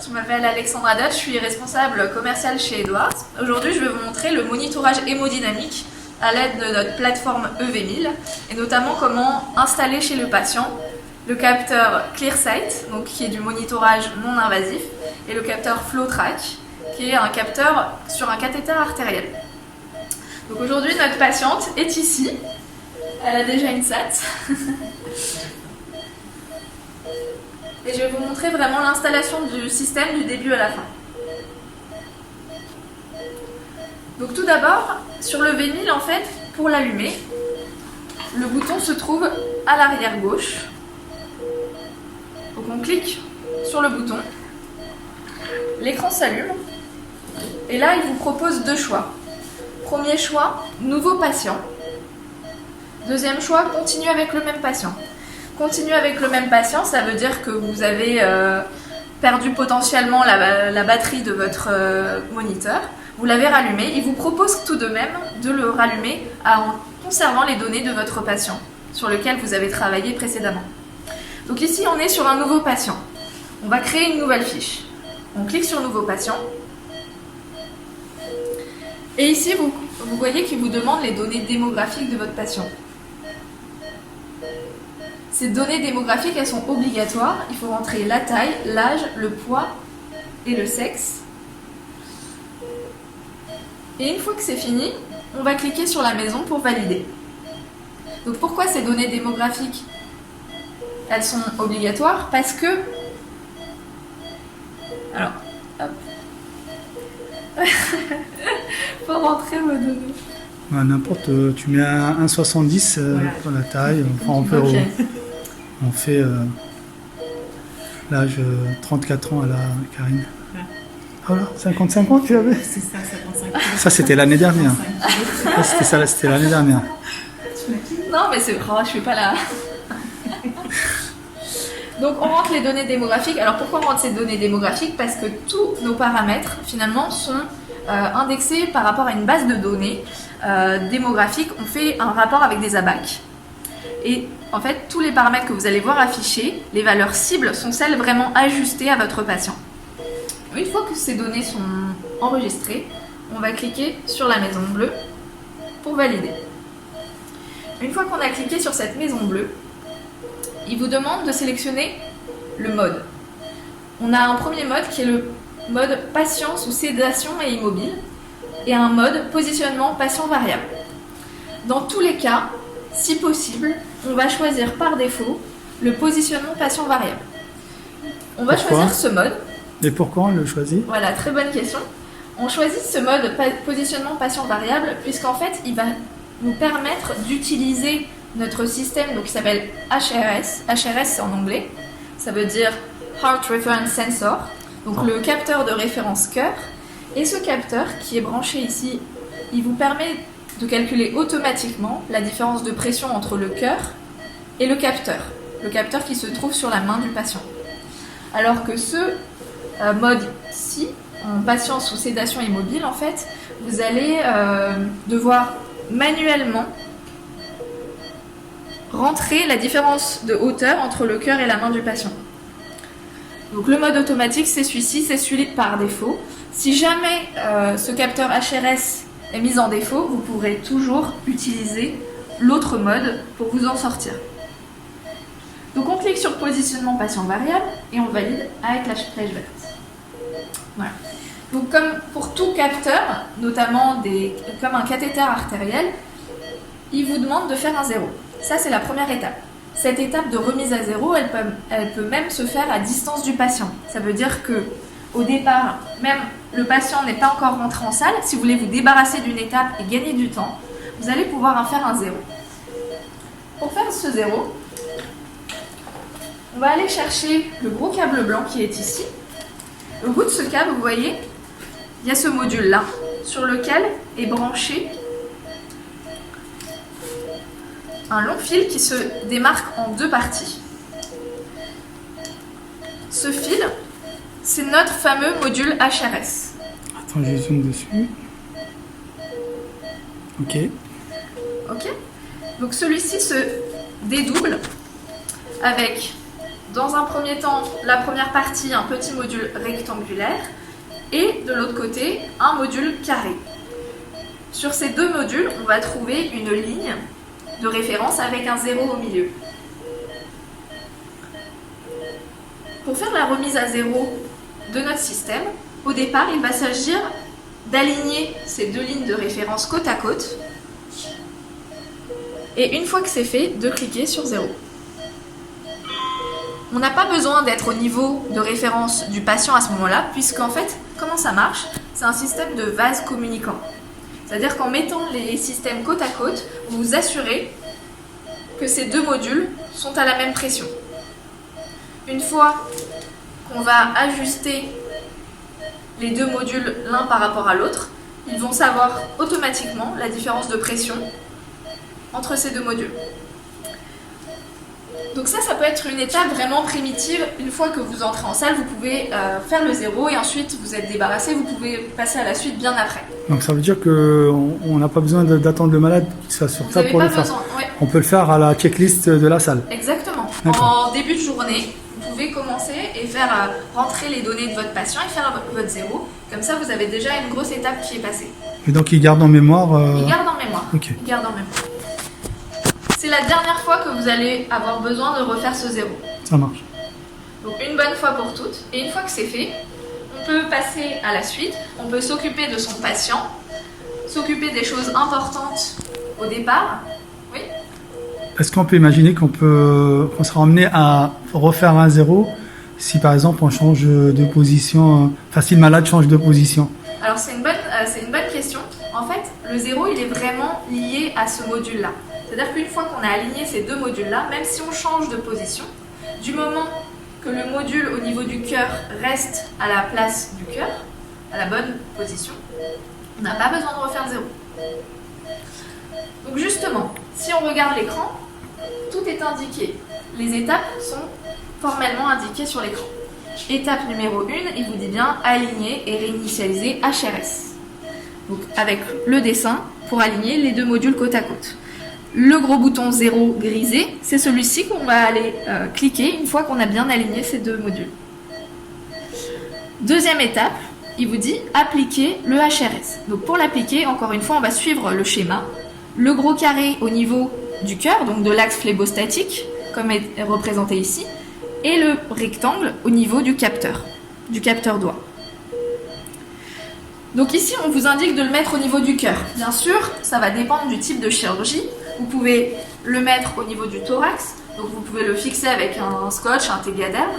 je m'appelle Alexandra Dash, je suis responsable commerciale chez Edwards. Aujourd'hui, je vais vous montrer le monitorage hémodynamique à l'aide de notre plateforme EV1000 et notamment comment installer chez le patient le capteur ClearSight, donc qui est du monitorage non invasif, et le capteur FlowTrack, qui est un capteur sur un cathéter artériel. Donc aujourd'hui, notre patiente est ici. Elle a déjà une SAT. Et je vais vous montrer vraiment l'installation du système du début à la fin. Donc tout d'abord, sur le V1000, en fait, pour l'allumer, le bouton se trouve à l'arrière gauche. Donc on clique sur le bouton, l'écran s'allume, et là il vous propose deux choix. Premier choix, nouveau patient. Deuxième choix, continuer avec le même patient. Continuer avec le même patient, ça veut dire que vous avez perdu potentiellement la batterie de votre moniteur. Vous l'avez rallumé. Il vous propose tout de même de le rallumer en conservant les données de votre patient sur lequel vous avez travaillé précédemment. Donc ici, on est sur un nouveau patient. On va créer une nouvelle fiche. On clique sur nouveau patient. Et ici, vous voyez qu'il vous demande les données démographiques de votre patient. Ces données démographiques, elles sont obligatoires. Il faut rentrer la taille, l'âge, le poids et le sexe. Et une fois que c'est fini, on va cliquer sur la maison pour valider. Donc pourquoi ces données démographiques, elles sont obligatoires? Parce que... Alors, hop. Faut rentrer vos données. N'importe, tu mets un 1,70 voilà. Pour la taille. Enfin, on fait l'âge 34 ans à la Karine. Voilà, 50-50 tu avais? C'est ça, 55. Ça c'était l'année dernière. C'était l'année dernière. Non mais c'est vrai, je suis pas là. Donc on rentre les données démographiques. Alors pourquoi on rentre ces données démographiques? Parce que tous nos paramètres finalement sont indexés par rapport à une base de données démographiques. On fait un rapport avec des ABAC. Et en fait, tous les paramètres que vous allez voir affichés, les valeurs cibles, sont celles vraiment ajustées à votre patient. Une fois que ces données sont enregistrées, on va cliquer sur la maison bleue pour valider. Une fois qu'on a cliqué sur cette maison bleue, il vous demande de sélectionner le mode. On a un premier mode qui est le mode patient sous sédation et immobile et un mode positionnement patient variable. Dans tous les cas, si possible, on va choisir par défaut le positionnement patient variable. On va choisir ce mode. Et pourquoi on le choisit? Voilà, très bonne question. On choisit ce mode positionnement patient variable puisqu'en fait, il va nous permettre d'utiliser notre système donc, qui s'appelle HRS. HRS, c'est en anglais. Ça veut dire Heart Reference Sensor. Donc le capteur de référence cœur. Et ce capteur qui est branché ici, il vous permet de calculer automatiquement la différence de pression entre le cœur et le capteur qui se trouve sur la main du patient. Alors que ce mode-ci, en patient sous sédation immobile, en fait, vous allez devoir manuellement rentrer la différence de hauteur entre le cœur et la main du patient. Donc le mode automatique, c'est celui-ci, c'est celui par défaut. Si jamais ce capteur HRS est mis en défaut, vous pourrez toujours utiliser l'autre mode pour vous en sortir. Donc on clique sur positionnement patient variable et on valide avec la flèche verte. Voilà. Donc comme pour tout capteur, notamment comme un cathéter artériel, il vous demande de faire un 0. Ça c'est la première étape. Cette étape de remise à 0, elle peut même se faire à distance du patient. Ça veut dire que au départ, même le patient n'est pas encore rentré en salle. Si vous voulez vous débarrasser d'une étape et gagner du temps, vous allez pouvoir en faire un 0. Pour faire ce 0, on va aller chercher le gros câble blanc qui est ici. Au bout de ce câble, vous voyez, il y a ce module-là, sur lequel est branché un long fil qui se démarque en deux parties. Ce fil, c'est notre fameux module HRS. Attends, je zoome dessus. Ok. Ok. Donc celui-ci se dédouble avec dans un premier temps, la première partie, un petit module rectangulaire, et de l'autre côté, un module carré. Sur ces deux modules, on va trouver une ligne de référence avec un 0 au milieu. Pour faire la remise à 0 de notre système, au départ, il va s'agir d'aligner ces deux lignes de référence côte à côte. Et une fois que c'est fait, de cliquer sur 0. On n'a pas besoin d'être au niveau de référence du patient à ce moment-là, puisqu'en fait, comment ça marche? C'est un système de vase communicant. C'est-à-dire qu'en mettant les systèmes côte à côte, vous vous assurez que ces deux modules sont à la même pression. Une fois qu'on va ajuster les deux modules l'un par rapport à l'autre, ils vont savoir automatiquement la différence de pression entre ces deux modules. Donc ça peut être une étape vraiment primitive. Une fois que vous entrez en salle, vous pouvez faire le 0 et ensuite vous êtes débarrassé, vous pouvez passer à la suite bien après. Donc ça veut dire qu'on n'a pas besoin d'attendre le malade qui soit sur ça pour le faire. Ouais. On peut le faire à la checklist de la salle. Exactement. En début de journée, vous pouvez commencer et faire rentrer les données de votre patient et faire votre 0. Comme ça, vous avez déjà une grosse étape qui est passée. Et donc il garde en mémoire Il garde en mémoire. Ok. Il garde en mémoire. C'est la dernière fois que vous allez avoir besoin de refaire ce 0. Ça marche. Donc une bonne fois pour toutes. Et une fois que c'est fait, on peut passer à la suite. On peut s'occuper de son patient, s'occuper des choses importantes au départ. Oui. Est-ce qu'on peut imaginer qu'on sera amené à refaire un 0 si par exemple on change de position, enfin si le malade change de position? Alors c'est une bonne question. En fait, le 0 il est vraiment lié à ce module-là. C'est-à-dire qu'une fois qu'on a aligné ces deux modules-là, même si on change de position, du moment que le module au niveau du cœur reste à la place du cœur, à la bonne position, on n'a pas besoin de refaire le 0. Donc justement, si on regarde l'écran, tout est indiqué. Les étapes sont formellement indiquées sur l'écran. Étape numéro 1, il vous dit bien aligner et réinitialiser HRS. Donc avec le dessin pour aligner les deux modules côte à côte. Le gros bouton 0 grisé, c'est celui-ci qu'on va aller cliquer une fois qu'on a bien aligné ces deux modules. Deuxième étape, il vous dit appliquer le HRS. Donc pour l'appliquer, encore une fois, on va suivre le schéma. Le gros carré au niveau du cœur, donc de l'axe phlébostatique, comme est représenté ici, et le rectangle au niveau du capteur doigt. Donc ici, on vous indique de le mettre au niveau du cœur. Bien sûr, ça va dépendre du type de chirurgie. Vous pouvez le mettre au niveau du thorax, donc vous pouvez le fixer avec un scotch, un Tegaderm.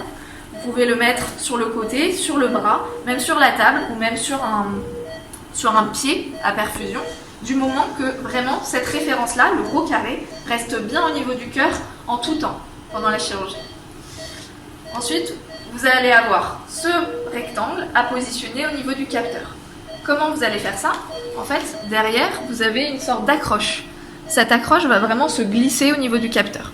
Vous pouvez le mettre sur le côté, sur le bras, même sur la table ou même sur un pied à perfusion, du moment que vraiment cette référence-là, le gros carré, reste bien au niveau du cœur en tout temps pendant la chirurgie. Ensuite, vous allez avoir ce rectangle à positionner au niveau du capteur. Comment vous allez faire ça? En fait, derrière, vous avez une sorte d'accroche. Cette accroche va vraiment se glisser au niveau du capteur.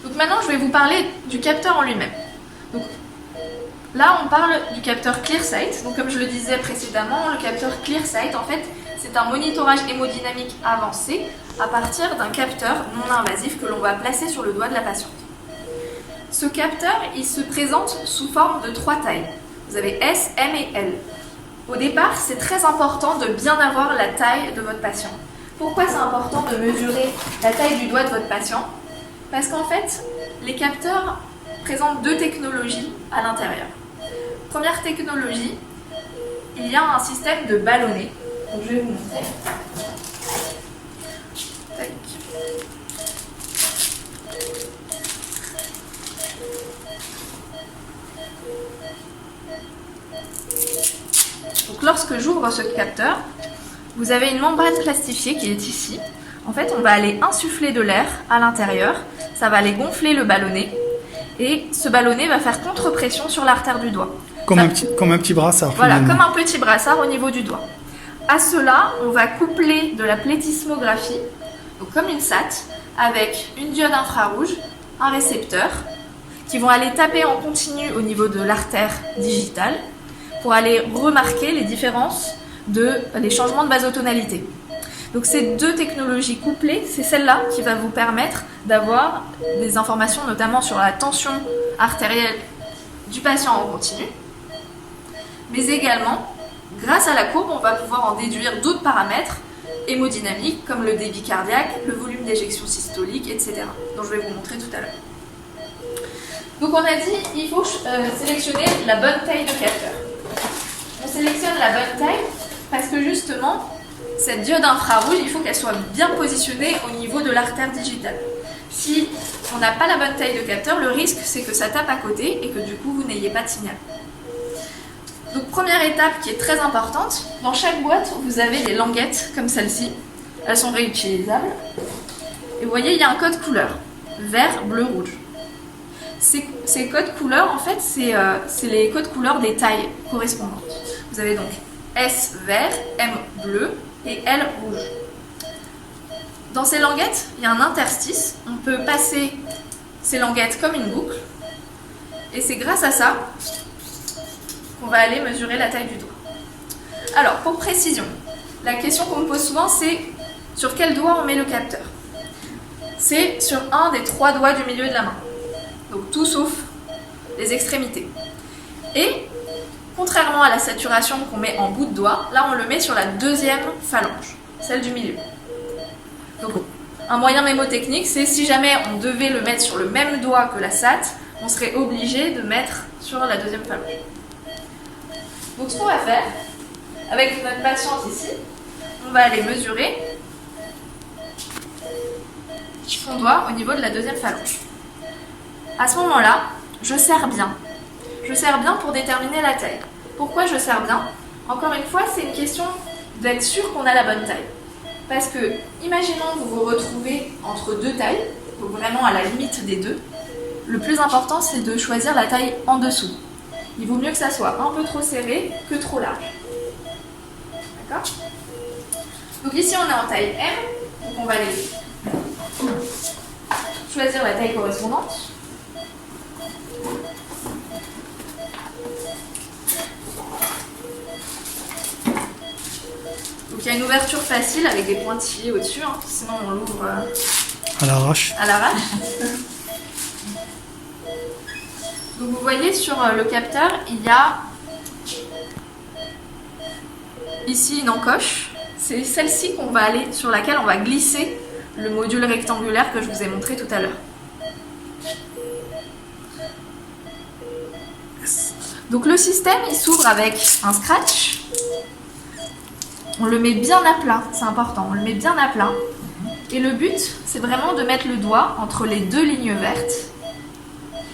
Donc maintenant, je vais vous parler du capteur en lui-même. Donc, là, on parle du capteur ClearSight. Donc, comme je le disais précédemment, le capteur ClearSight, en fait, c'est un monitorage hémodynamique avancé à partir d'un capteur non invasif que l'on va placer sur le doigt de la patiente. Ce capteur, il se présente sous forme de 3 tailles. Vous avez S, M et L. Au départ, c'est très important de bien avoir la taille de votre patient. Pourquoi c'est important de mesurer la taille du doigt de votre patient? Parce qu'en fait, les capteurs présentent 2 technologies à l'intérieur. Première technologie, il y a un système de ballonnet. Donc, je vais vous montrer. Tac. Donc lorsque j'ouvre ce capteur, vous avez une membrane plastifiée qui est ici. En fait, on va aller insuffler de l'air à l'intérieur, ça va aller gonfler le ballonnet et ce ballonnet va faire contre-pression sur l'artère du doigt. Comme un petit brassard. Voilà, finalement. comme un petit brassard au niveau du doigt. À cela, on va coupler de la plétismographie, donc comme une SAT, avec une diode infrarouge, un récepteur, qui vont aller taper en continu au niveau de l'artère digitale pour aller remarquer les différences les changements de vasotonalité. Donc ces deux technologies couplées, c'est celle-là qui va vous permettre d'avoir des informations notamment sur la tension artérielle du patient en continu, mais également, grâce à la courbe, on va pouvoir en déduire d'autres paramètres hémodynamiques comme le débit cardiaque, le volume d'éjection systolique, etc. dont je vais vous montrer tout à l'heure. Donc on a dit il faut sélectionner la bonne taille de capteur. On sélectionne la bonne taille parce que justement, cette diode infrarouge, il faut qu'elle soit bien positionnée au niveau de l'artère digitale. Si on n'a pas la bonne taille de capteur, le risque c'est que ça tape à côté et que du coup vous n'ayez pas de signal. Donc première étape qui est très importante, dans chaque boîte vous avez des languettes comme celle-ci, elles sont réutilisables. Et vous voyez il y a un code couleur, vert, bleu, rouge. Ces codes couleurs en fait c'est les codes couleurs des tailles correspondantes. Vous avez donc S vert, M bleu et L rouge. Dans ces languettes, il y a un interstice, on peut passer ces languettes comme une boucle et c'est grâce à ça qu'on va aller mesurer la taille du doigt. Alors, pour précision, la question qu'on me pose souvent, c'est sur quel doigt on met le capteur? C'est sur un des 3 doigts du milieu de la main. Donc tout sauf les extrémités. Et, contrairement à la saturation qu'on met en bout de doigt, là on le met sur la deuxième phalange, celle du milieu. Donc, un moyen mémotechnique, c'est si jamais on devait le mettre sur le même doigt que la SAT, on serait obligé de mettre sur la deuxième phalange. Donc ce qu'on va faire, avec notre patiente ici, on va aller mesurer son doigt au niveau de la deuxième phalange. À ce moment-là, je serre bien. Je serre bien pour déterminer la taille. Pourquoi je serre bien? Encore une fois, c'est une question d'être sûr qu'on a la bonne taille. Parce que, imaginons que vous vous retrouvez entre deux tailles, donc vraiment à la limite des deux. Le plus important, c'est de choisir la taille en dessous. Il vaut mieux que ça soit un peu trop serré que trop large. D'accord? Donc ici, on est en taille M, donc on va aller choisir la taille correspondante. Donc il y a une ouverture facile avec des pointillés au-dessus, hein, sinon on l'ouvre à l'arrache. Donc vous voyez sur le capteur, il y a ici une encoche. C'est celle-ci sur laquelle on va glisser le module rectangulaire que je vous ai montré tout à l'heure. Donc le système, il s'ouvre avec un scratch. On le met bien à plat, c'est important, on le met bien à plat. Et le but, c'est vraiment de mettre le doigt entre les deux lignes vertes.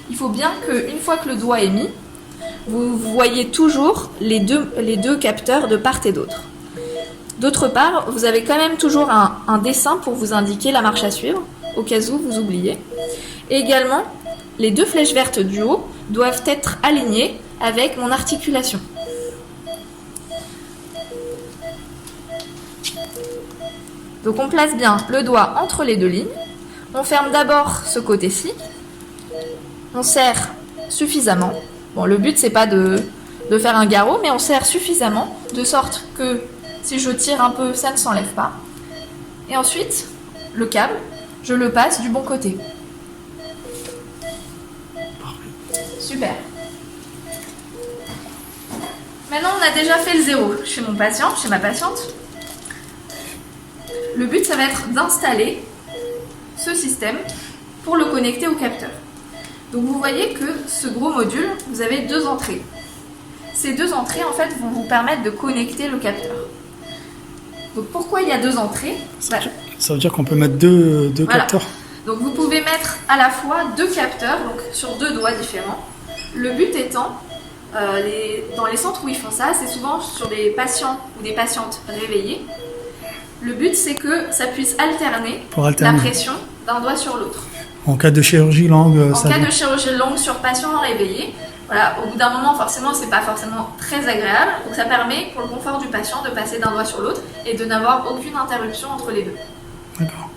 Il faut bien qu'une fois que le doigt est mis, vous voyez toujours les deux capteurs de part et d'autre. D'autre part, vous avez quand même toujours un dessin pour vous indiquer la marche à suivre, au cas où vous oubliez. Et également, les deux flèches vertes du haut doivent être alignées avec mon articulation. Donc on place bien le doigt entre les deux lignes. On ferme d'abord ce côté-ci. On serre suffisamment. Bon, le but c'est pas de faire un garrot, mais on serre suffisamment de sorte que si je tire un peu, ça ne s'enlève pas. Et ensuite, le câble, je le passe du bon côté. Super. Maintenant, on a déjà fait le zéro chez mon patient, chez ma patiente. Le but, ça va être d'installer ce système pour le connecter au capteur. Donc vous voyez que ce gros module, vous avez deux entrées. Ces deux entrées, en fait, vont vous permettre de connecter le capteur. Donc pourquoi il y a deux entrées? Ça veut dire qu'on peut mettre deux voilà. capteurs. Donc vous pouvez mettre à la fois deux capteurs, donc sur deux doigts différents. Le but étant, dans les centres où ils font ça, c'est souvent sur des patients ou des patientes réveillées. Le but, c'est que ça puisse alterner la pression d'un doigt sur l'autre. En cas de chirurgie longue, de chirurgie longue sur patient réveillé, voilà, au bout d'un moment, forcément, c'est pas forcément très agréable. Donc ça permet, pour le confort du patient, de passer d'un doigt sur l'autre et de n'avoir aucune interruption entre les deux. D'accord.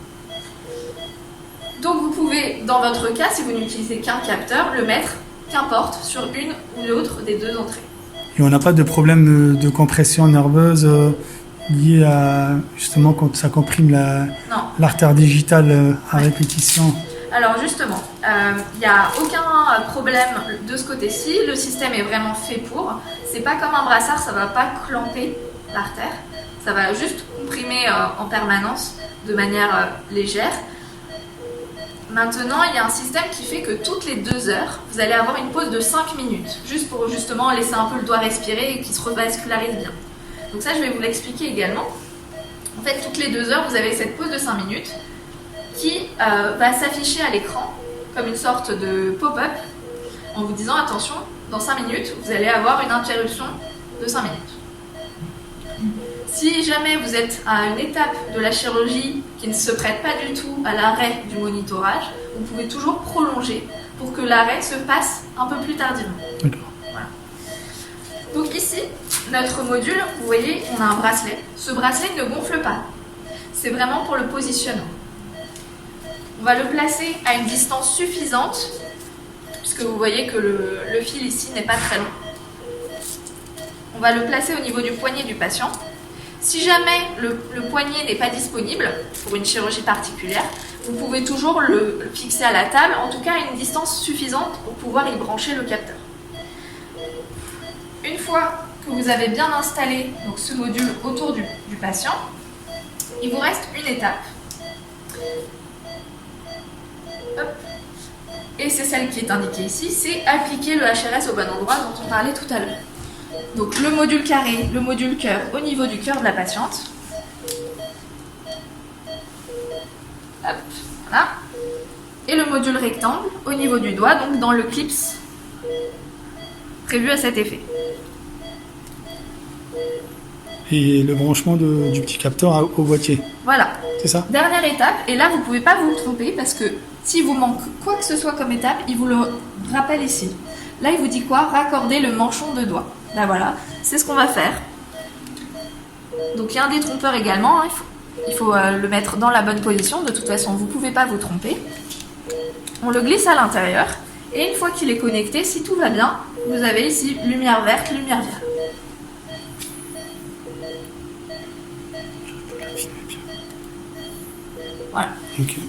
Donc vous pouvez, dans votre cas, si vous n'utilisez qu'un capteur, le mettre, qu'importe, sur une ou l'autre des deux entrées. Et on n'a pas de problème de compression nerveuse lié à justement quand ça comprime Non. l'artère digitale à répétition. Alors justement, il n'y a aucun problème de ce côté-ci. Le système est vraiment fait pour. C'est pas comme un brassard, ça va pas clamper l'artère. Ça va juste comprimer en permanence de manière légère. Maintenant, il y a un système qui fait que toutes les 2 heures, vous allez avoir une pause de 5 minutes, juste pour justement laisser un peu le doigt respirer et qu'il se revascularise bien. Donc ça, je vais vous l'expliquer également. En fait, toutes les 2 heures, vous avez cette pause de 5 minutes qui va s'afficher à l'écran comme une sorte de pop-up en vous disant attention, dans 5 minutes, vous allez avoir une interruption de 5 minutes. Si jamais vous êtes à une étape de la chirurgie qui ne se prête pas du tout à l'arrêt du monitorage, vous pouvez toujours prolonger pour que l'arrêt se passe un peu plus tardivement. Voilà. Donc ici, notre module, vous voyez, on a un bracelet. Ce bracelet ne gonfle pas. C'est vraiment pour le positionnement. On va le placer à une distance suffisante, puisque vous voyez que le fil ici n'est pas très long. On va le placer au niveau du poignet du patient. Si jamais le poignet n'est pas disponible pour une chirurgie particulière, vous pouvez toujours le fixer à la table, en tout cas à une distance suffisante pour pouvoir y brancher le capteur. Une fois que vous avez bien installé donc, ce module autour du patient, il vous reste une étape. Hop. Et c'est celle qui est indiquée ici, c'est appliquer le HRS au bon endroit dont on parlait tout à l'heure. Donc le module carré, le module cœur au niveau du cœur de la patiente. Hop, voilà. Et le module rectangle au niveau du doigt, donc dans le clips prévu à cet effet. Et le branchement du petit capteur au boîtier. Voilà. C'est ça? Dernière étape, et là vous ne pouvez pas vous tromper parce que s'il vous manque quoi que ce soit comme étape, il vous le rappelle ici. Là il vous dit quoi? Raccorder le manchon de doigt. Là voilà, c'est ce qu'on va faire. Donc il y a un détrompeur également, hein. Il faut le mettre dans la bonne position, de toute façon vous ne pouvez pas vous tromper. On le glisse à l'intérieur, et une fois qu'il est connecté, si tout va bien, vous avez ici lumière verte, lumière verte. Voilà. Okay.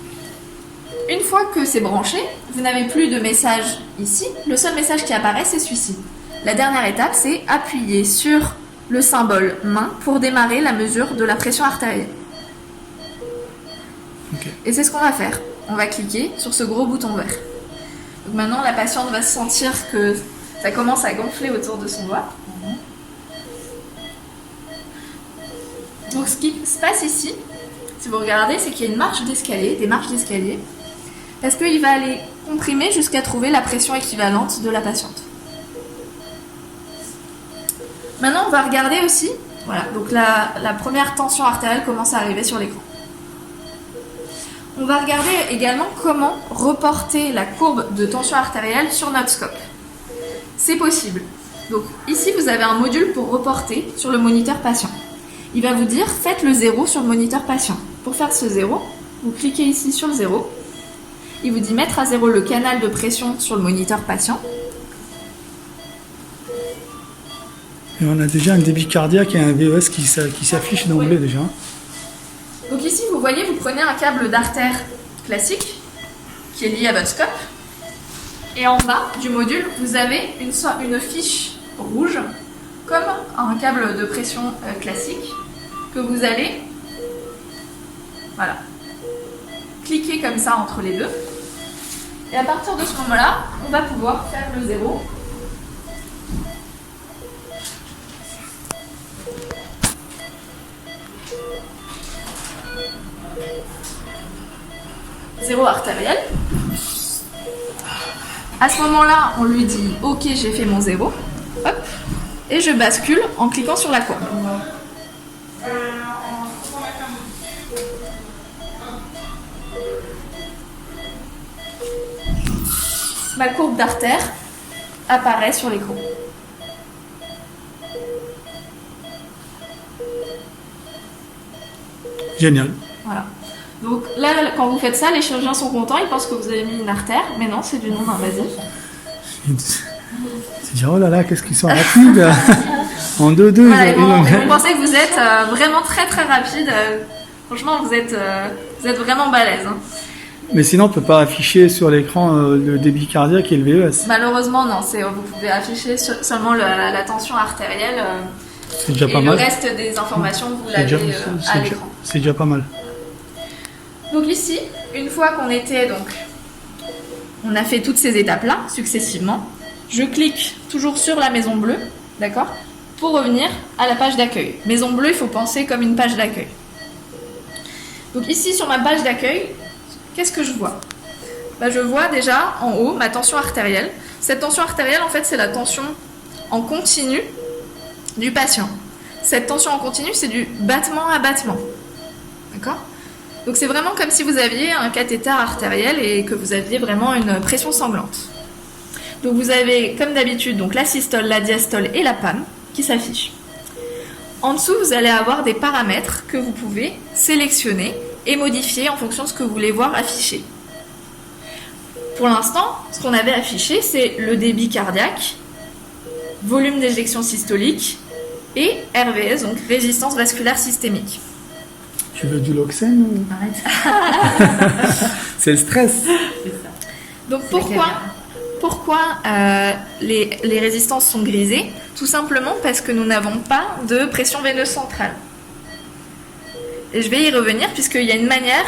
Une fois que c'est branché, vous n'avez plus de message ici. Le seul message qui apparaît, c'est celui-ci. La dernière étape, c'est appuyer sur le symbole main pour démarrer la mesure de la pression artérielle. Okay. Et c'est ce qu'on va faire. On va cliquer sur ce gros bouton vert. Donc maintenant, la patiente va sentir que ça commence à gonfler autour de son doigt. Donc ce qui se passe ici, si vous regardez, c'est qu'il y a une marche d'escalier, des marches d'escalier, parce qu'il va aller comprimer jusqu'à trouver la pression équivalente de la patiente. Maintenant, on va regarder aussi, voilà, donc la première tension artérielle commence à arriver sur l'écran. On va regarder également comment reporter la courbe de tension artérielle sur notre scope. C'est possible. Donc ici, vous avez un module pour reporter sur le moniteur patient. Il va vous dire, faites le 0 sur le moniteur patient. Pour faire ce 0, vous cliquez ici sur le 0. Il vous dit mettre à 0 le canal de pression sur le moniteur patient. Et on a déjà un débit cardiaque et un VES qui s'affiche d'emblée déjà. Donc ici, vous voyez, vous prenez un câble d'artère classique qui est lié à votre scope. Et en bas du module, vous avez une fiche rouge comme un câble de pression classique que vous allez cliquer comme ça entre les deux. Et à partir de ce moment-là, on va pouvoir faire le 0. Zéro artériel. À ce moment-là, on lui dit « Ok, j'ai fait mon 0 ». Hop. Et je bascule en cliquant sur la courbe. Ma courbe d'artère apparaît sur l'écran. Génial. Voilà. Donc là, quand vous faites ça, les chirurgiens sont contents, ils pensent que vous avez mis une artère, mais non, c'est du non invasif. C'est dire, oh là là, qu'est-ce qu'ils sont rapides. En 2-2, Voilà, ils vont penser que vous êtes vraiment très très rapide. Franchement, vous êtes vraiment balèze. Hein. Mais sinon, on ne peut pas afficher sur l'écran le débit cardiaque et le VES. Malheureusement, non. Vous pouvez afficher seulement la tension artérielle. C'est déjà pas et mal. Le reste des informations, vous l'avez à l'écran. C'est déjà pas mal. Donc ici, une fois on a fait toutes ces étapes-là, successivement, je clique toujours sur la maison bleue, d'accord, pour revenir à la page d'accueil. Maison bleue, il faut penser comme une page d'accueil. Donc ici, sur ma page d'accueil, qu'est-ce que je vois? Je vois déjà en haut ma tension artérielle. Cette tension artérielle, en fait, c'est la tension en continu du patient. Cette tension en continu, c'est du battement à battement. D'accord? Donc c'est vraiment comme si vous aviez un cathéter artériel et que vous aviez vraiment une pression sanglante. Donc vous avez, comme d'habitude, donc la systole, la diastole et la panne qui s'affichent. En dessous, vous allez avoir des paramètres que vous pouvez sélectionner et modifier en fonction de ce que vous voulez voir affiché. Pour l'instant, ce qu'on avait affiché, c'est le débit cardiaque, volume d'éjection systolique et RVS, donc résistance vasculaire systémique. Tu veux du Loxène ou... Arrête. C'est le stress. C'est ça. Donc pourquoi les résistances sont grisées? Tout simplement parce que nous n'avons pas de pression veineuse centrale. Et je vais y revenir puisqu'il y a une manière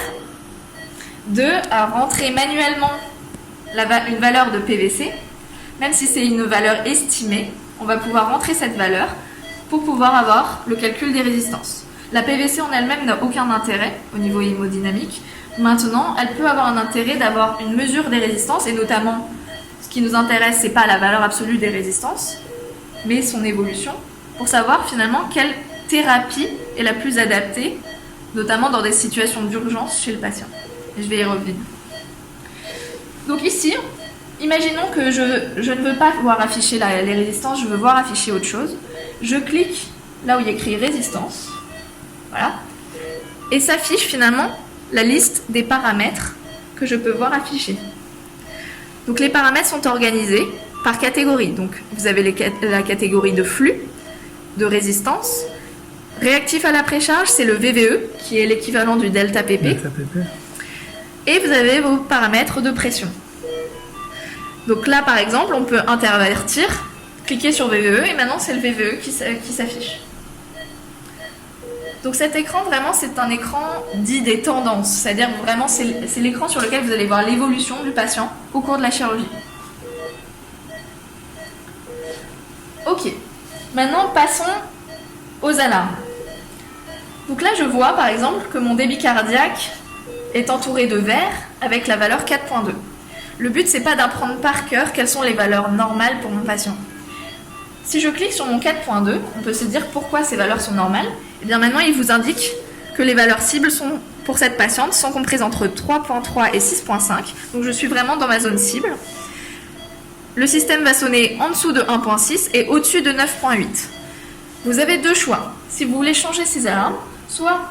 de rentrer manuellement une valeur de PVC, même si c'est une valeur estimée, on va pouvoir rentrer cette valeur pour pouvoir avoir le calcul des résistances. La PVC en elle-même n'a aucun intérêt au niveau hémodynamique. Maintenant, elle peut avoir un intérêt d'avoir une mesure des résistances, et notamment, ce qui nous intéresse, c'est pas la valeur absolue des résistances, mais son évolution, pour savoir finalement quelle thérapie est la plus adaptée, notamment dans des situations d'urgence chez le patient. Et je vais y revenir. Donc ici, imaginons que je ne veux pas voir afficher les résistances, je veux voir afficher autre chose. Je clique là où il y a écrit résistance. Voilà. Et s'affiche finalement la liste des paramètres que je peux voir afficher. Donc les paramètres sont organisés par catégorie. Donc vous avez la catégorie de flux, de résistance. Réactif à la précharge, c'est le VVE, qui est l'équivalent du delta PP. Et vous avez vos paramètres de pression. Donc là, par exemple, on peut intervertir, cliquer sur VVE, et maintenant c'est le VVE qui s'affiche. Donc cet écran, vraiment, c'est un écran dit des tendances. C'est-à-dire vraiment, c'est l'écran sur lequel vous allez voir l'évolution du patient au cours de la chirurgie. Ok. Maintenant, passons aux alarmes. Donc là, je vois, par exemple, que mon débit cardiaque est entouré de vert avec la valeur 4.2. Le but, c'est pas d'apprendre par cœur quelles sont les valeurs normales pour mon patient. Si je clique sur mon 4.2, on peut se dire pourquoi ces valeurs sont normales. Et bien maintenant, il vous indique que les valeurs cibles pour cette patiente sont comprises entre 3.3 et 6.5. Donc je suis vraiment dans ma zone cible. Le système va sonner en dessous de 1.6 et au-dessus de 9.8. Vous avez deux choix. Si vous voulez changer ces alarmes, soit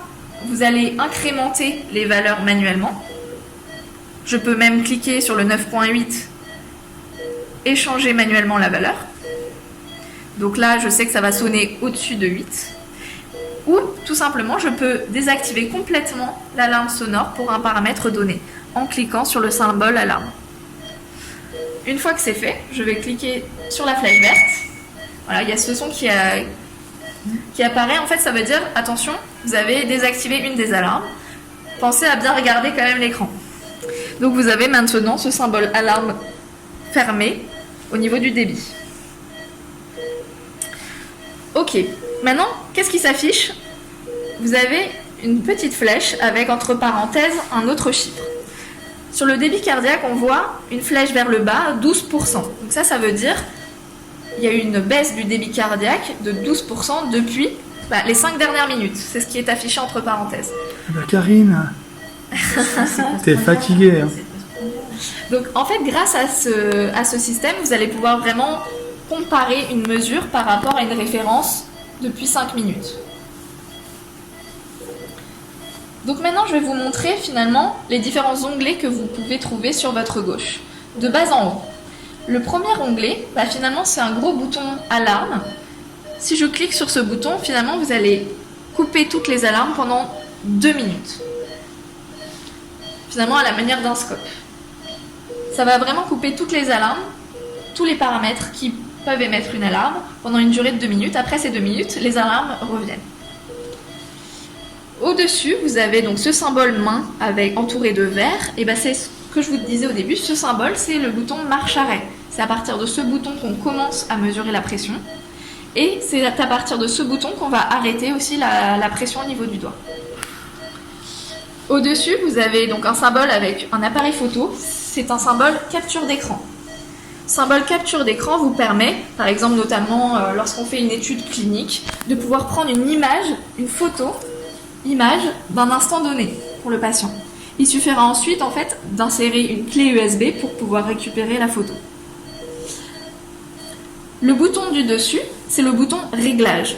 vous allez incrémenter les valeurs manuellement. Je peux même cliquer sur le 9.8 et changer manuellement la valeur. Donc là, je sais que ça va sonner au-dessus de 8. Ou tout simplement, je peux désactiver complètement l'alarme sonore pour un paramètre donné en cliquant sur le symbole alarme. Une fois que c'est fait, je vais cliquer sur la flèche verte. Voilà, il y a ce son qui apparaît. En fait, ça veut dire, attention, vous avez désactivé une des alarmes. Pensez à bien regarder quand même l'écran. Donc vous avez maintenant ce symbole alarme fermé au niveau du débit. Ok, maintenant, qu'est-ce qui s'affiche? Vous avez une petite flèche avec entre parenthèses un autre chiffre. Sur le débit cardiaque, on voit une flèche vers le bas, 12%. Donc ça veut dire qu'il y a eu une baisse du débit cardiaque de 12% depuis les 5 dernières minutes. C'est ce qui est affiché entre parenthèses. Karine, t'es fatiguée. Hein. Donc en fait, grâce à ce système, vous allez pouvoir vraiment comparer une mesure par rapport à une référence depuis 5 minutes. Donc maintenant, je vais vous montrer finalement les différents onglets que vous pouvez trouver sur votre gauche, de bas en haut. Le premier onglet, finalement, c'est un gros bouton alarme Si je clique sur ce bouton, finalement, vous allez couper toutes les alarmes pendant 2 minutes. Finalement, à la manière d'un scope. Ça va vraiment couper toutes les alarmes, tous les paramètres qui peuvent émettre une alarme pendant une durée de 2 minutes. Après ces 2 minutes, les alarmes reviennent. Au-dessus, vous avez donc ce symbole main entouré de vert. Et ben c'est ce que je vous disais au début, ce symbole, c'est le bouton marche-arrêt. C'est à partir de ce bouton qu'on commence à mesurer la pression. Et c'est à partir de ce bouton qu'on va arrêter aussi la pression au niveau du doigt. Au-dessus, vous avez donc un symbole avec un appareil photo. C'est un symbole capture d'écran. Symbole capture d'écran vous permet, par exemple notamment lorsqu'on fait une étude clinique, de pouvoir prendre une image, une photo, image d'un instant donné pour le patient. Il suffira ensuite en fait d'insérer une clé USB pour pouvoir récupérer la photo. Le bouton du dessus, c'est le bouton réglage.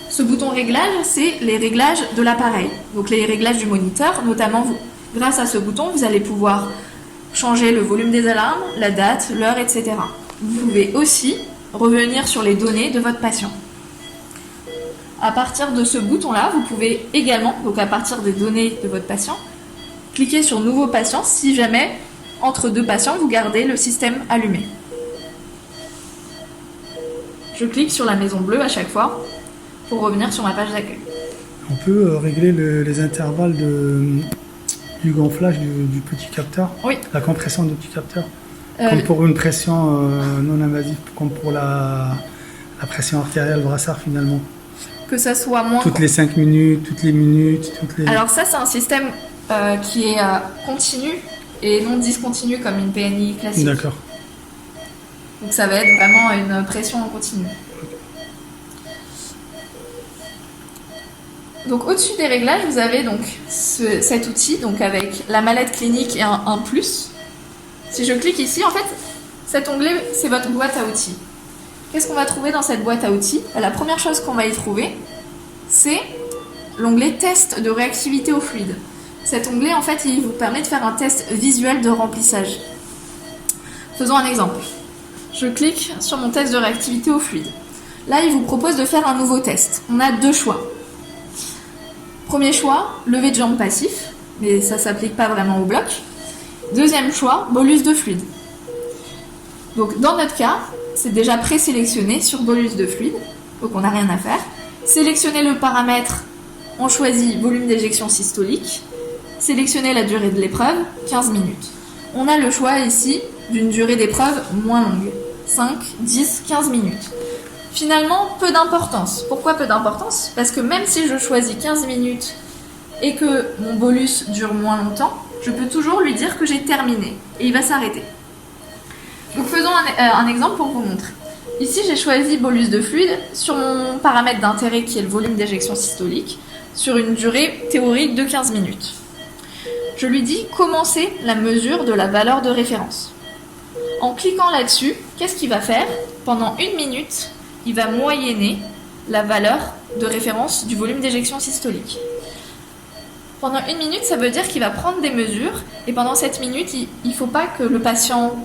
Ce bouton réglage, c'est les réglages de l'appareil. Donc les réglages du moniteur, notamment grâce à ce bouton, vous allez pouvoir changer le volume des alarmes, la date, l'heure, etc. Vous pouvez aussi revenir sur les données de votre patient. À partir de ce bouton-là, vous pouvez également, donc à partir des données de votre patient, cliquer sur Nouveau patient si jamais, entre 2 patients, vous gardez le système allumé. Je clique sur la maison bleue à chaque fois pour revenir sur ma page d'accueil. On peut régler les intervalles du gonflage du petit capteur, oui. La compression du petit capteur, comme pour une pression non invasive, comme pour la pression artérielle brassard finalement. Que ça soit moins... Toutes les 5 minutes, toutes les minutes, Alors ça, c'est un système qui est continu et non discontinu comme une PNI classique. D'accord. Donc ça va être vraiment une pression en continu. Donc au-dessus des réglages, vous avez donc cet outil donc avec la mallette clinique et un plus. Si je clique ici, en fait, cet onglet, c'est votre boîte à outils. Qu'est-ce qu'on va trouver dans cette boîte à outils? La première chose qu'on va y trouver, c'est l'onglet test de réactivité au fluide. Cet onglet, en fait, il vous permet de faire un test visuel de remplissage. Faisons un exemple. Je clique sur mon test de réactivité au fluide. Là, il vous propose de faire un nouveau test. On a 2 choix. Premier choix, lever de jambe passif, mais ça ne s'applique pas vraiment au bloc. Deuxième choix, bolus de fluide. Donc dans notre cas, c'est déjà présélectionné sur bolus de fluide, donc on n'a rien à faire. Sélectionnez le paramètre, on choisit volume d'éjection systolique. Sélectionnez la durée de l'épreuve, 15 minutes. On a le choix ici d'une durée d'épreuve moins longue, 5, 10, 15 minutes. Finalement, peu d'importance. Pourquoi peu d'importance? Parce que même si je choisis 15 minutes et que mon bolus dure moins longtemps, je peux toujours lui dire que j'ai terminé et il va s'arrêter. Donc faisons un exemple pour vous montrer. Ici, j'ai choisi bolus de fluide sur mon paramètre d'intérêt qui est le volume d'éjection systolique sur une durée théorique de 15 minutes. Je lui dis commencer la mesure de la valeur de référence. En cliquant là-dessus, qu'est-ce qu'il va faire? Pendant 1 minute, il va moyenner la valeur de référence du volume d'éjection systolique. Pendant 1 minute, ça veut dire qu'il va prendre des mesures et pendant cette minute, il ne faut pas que le patient,